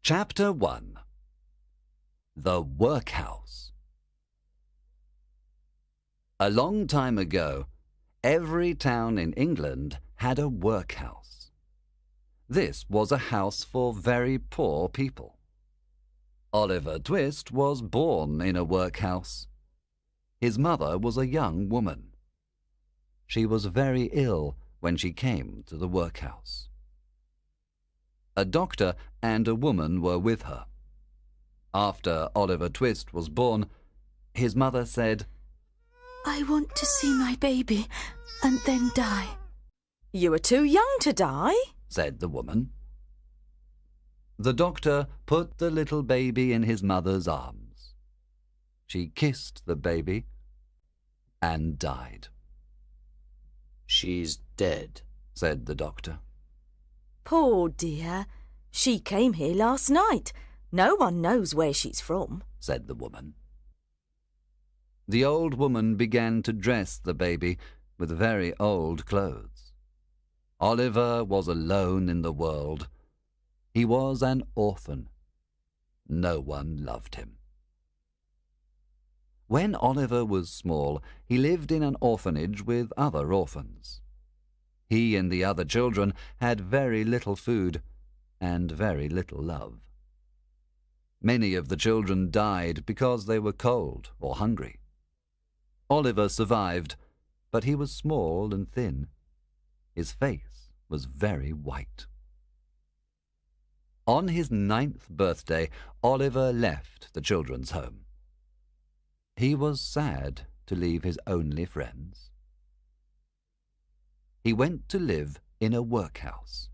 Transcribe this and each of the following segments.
Chapter 1. The Workhouse. A long time ago, every town in England had a workhouse. This was a house for very poor people. Oliver Twist was born in a workhouse. His mother was a young woman. She was very ill when she came to the workhouse. A doctor and a woman were with her. After Oliver Twist was born, his mother said, "I want to see my baby and then die." "You are too young to die," said the woman. The doctor put the little baby in his mother's arms. She kissed the baby and died. "She's dead," said the doctor. "Poor dear. She came here last night. No one knows where she's from," said the woman. The old woman began to dress the baby with very old clothes. Oliver was alone in the world. He was an orphan. No one loved him. When Oliver was small, he lived in an orphanage with other orphans. He and the other children had very little food and very little love. Many of the children died because they were cold or hungry. Oliver survived, but he was small and thin. His face was very white. On his 9th birthday, Oliver left the children's home. He was sad to leave his only friends. He went to live in a workhouse.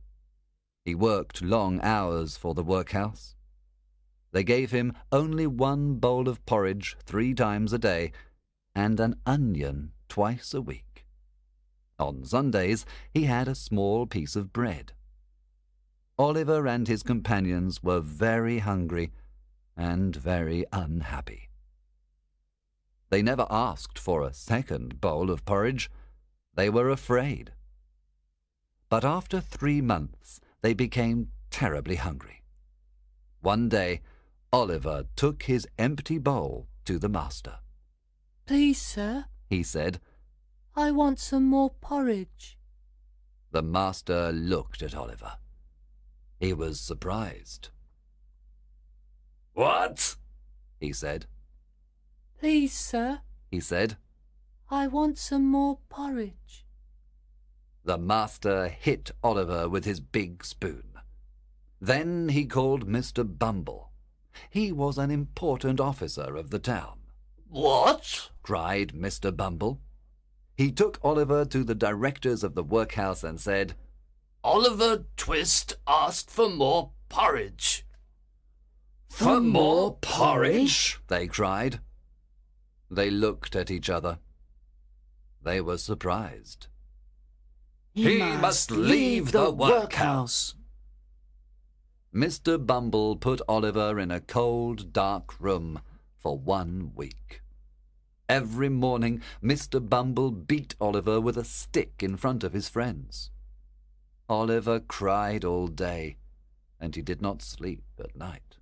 He worked long hours for the workhouse. They gave him only one bowl of porridge 3 times a day and an onion twice a week. On Sundays, he had a small piece of bread. Oliver and his companions were very hungry and very unhappy. They never asked for a second bowl of porridge. They were afraid. But after 3 months, they became terribly hungry. One day, Oliver took his empty bowl to the master. "Please, sir," he said, "I want some more porridge." The master looked at Oliver. He was surprised. "What?" he said. "Please, sir," he said, "I want some more porridge." The master hit Oliver with his big spoon. Then he called Mr. Bumble. He was an important officer of the town. "What?" cried Mr. Bumble. He took Oliver to the directors of the workhouse and said, "Oliver Twist asked for more porridge." "For more porridge?" they cried. They looked at each other. They were surprised. He must leave the workhouse. Mr. Bumble put Oliver in a cold, dark room for 1 week. Every morning, Mr. Bumble beat Oliver with a stick in front of his friends. Oliver cried all day, and he did not sleep at night.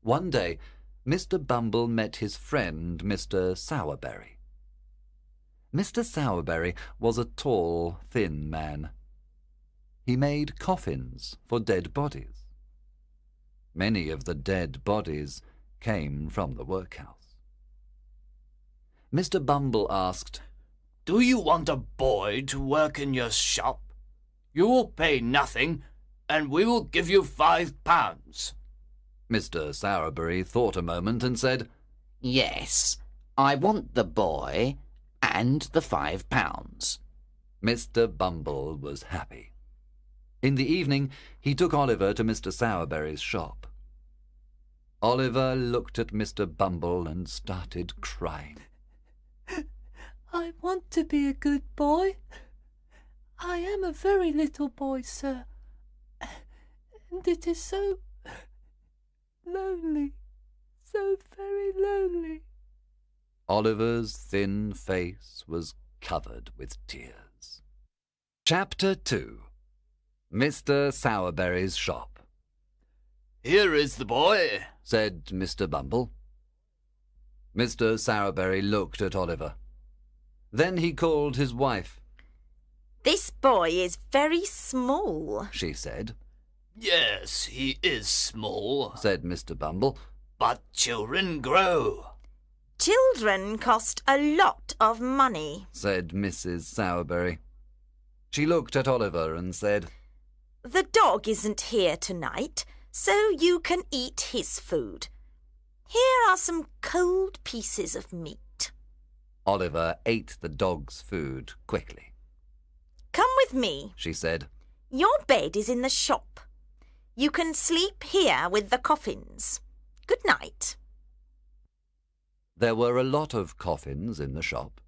One day, Mr. Bumble met his friend, Mr. Sowerberry. Mr. Sowerberry was a tall, thin man. He made coffins for dead bodies. Many of the dead bodies came from the workhouse. Mr. Bumble asked, "Do you want a boy to work in your shop? You will pay nothing, and we will give you £5. Mr. Sowerberry thought a moment and said, "Yes, I want the boy and the £5. Mr. Bumble was happy. In the evening, he took Oliver to Mr. Sowerberry's shop. Oliver looked at Mr. Bumble and started crying. "I want to be a good boy. I am a very little boy, sir, and it is so lonely, so very lonely." Oliver's thin face was covered with tears. Chapter 2. Mr. Sowerberry's Shop. Here is the boy, said Mr. Bumble. Mr. Sowerberry looked at Oliver. Then he called his wife. This boy is very small. She said. Yes, he is small, Said Mr. Bumble. but children grow. Children cost a lot of money. Said Mrs. Sowerberry. She looked at Oliver and said, The dog isn't here tonight, so you can eat his food. Here are some cold pieces of meat. Oliver ate the dog's food quickly. Come with me. She said. Your bed is in the shop. You can sleep here with the coffins. Good night. There were a lot of coffins in the shop.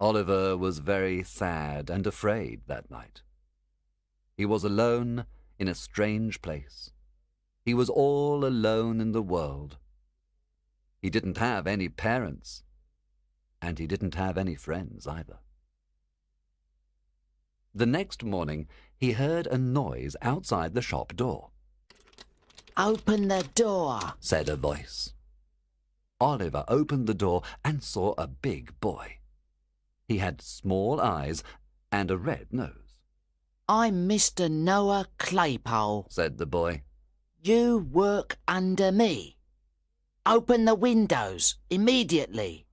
Oliver was very sad and afraid that night. He was alone in a strange place. He was all alone in the world. He didn't have any parents, and he didn't have any friends either. The next morning, he heard a noise outside the shop door. Open the door, Said a voice. Oliver opened the door and saw a big boy. He had small eyes and a red nose. I'm Mr. Noah Claypole, Said the boy. You work under me. Open the windows immediately.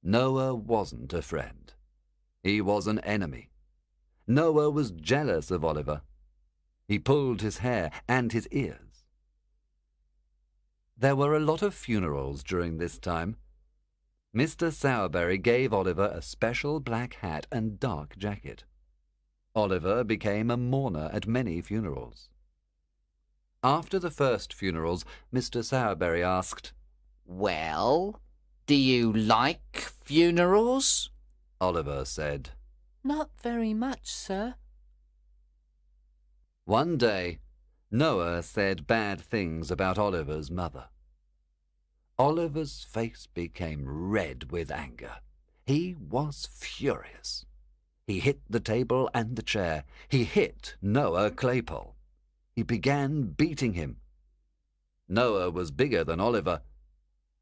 Noah wasn't a friend. He was an enemy. Noah was jealous of Oliver. He pulled his hair and his ears. There were a lot of funerals during this time. Mr. Sowerberry gave Oliver a special black hat and dark jacket. Oliver became a mourner at many funerals. After the first funerals, Mr. Sowerberry asked, Well, do you like funerals? Oliver said. Not very much, sir. One day, Noah said bad things about Oliver's mother. Oliver's face became red with anger. He was furious. He hit the table and the chair. He hit Noah Claypole. He began beating him. Noah was bigger than Oliver,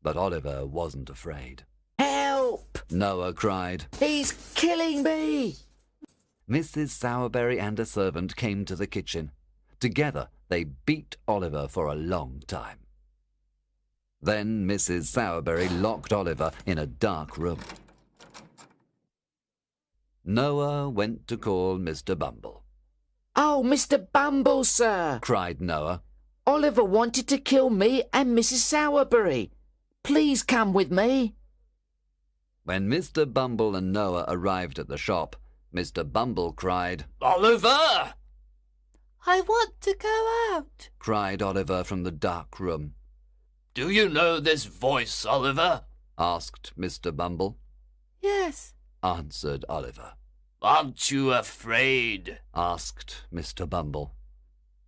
but Oliver wasn't afraid. Help! Noah cried. He's killing me! Mrs. Sowerberry and a servant came to the kitchen. Together they beat Oliver for a long time. Then Mrs. Sowerberry locked Oliver in a dark room. Noah went to call Mr. Bumble. Oh, Mr. Bumble, sir! Cried Noah. Oliver wanted to kill me and Mrs. Sowerberry. Please come with me. When Mr. Bumble and Noah arrived at the shop, Mr. Bumble cried, Oliver! I want to go out. cried Oliver from the dark room. Do you know this voice, Oliver? Asked Mr. Bumble. Yes. Answered Oliver. Aren't you afraid? Asked Mr. Bumble.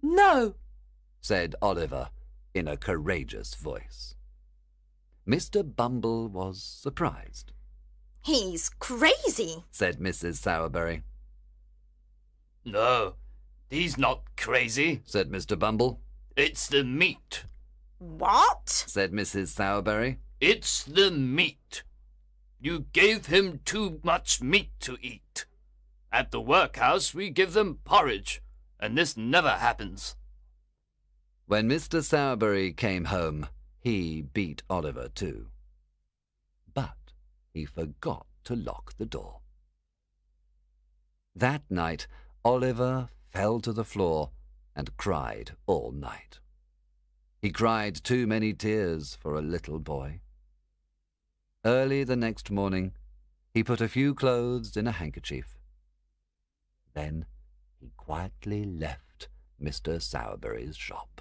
No. Said Oliver in a courageous voice. Mr. Bumble was surprised. He's crazy. Said Mrs. Sowerberry. No, he's not crazy. Said Mr. Bumble. It's the meat. What? Said Mrs. Sowerberry. It's the meat. You gave him too much meat to eat. At the workhouse we give them porridge, and this never happens. When Mr. Sowerberry came home, he beat Oliver too. But he forgot to lock the door. That night, Oliver fell to the floor and cried all night. He cried too many tears for a little boy. Early the next morning, he put a few clothes in a handkerchief. Then he quietly left Mr. Sowerberry's shop.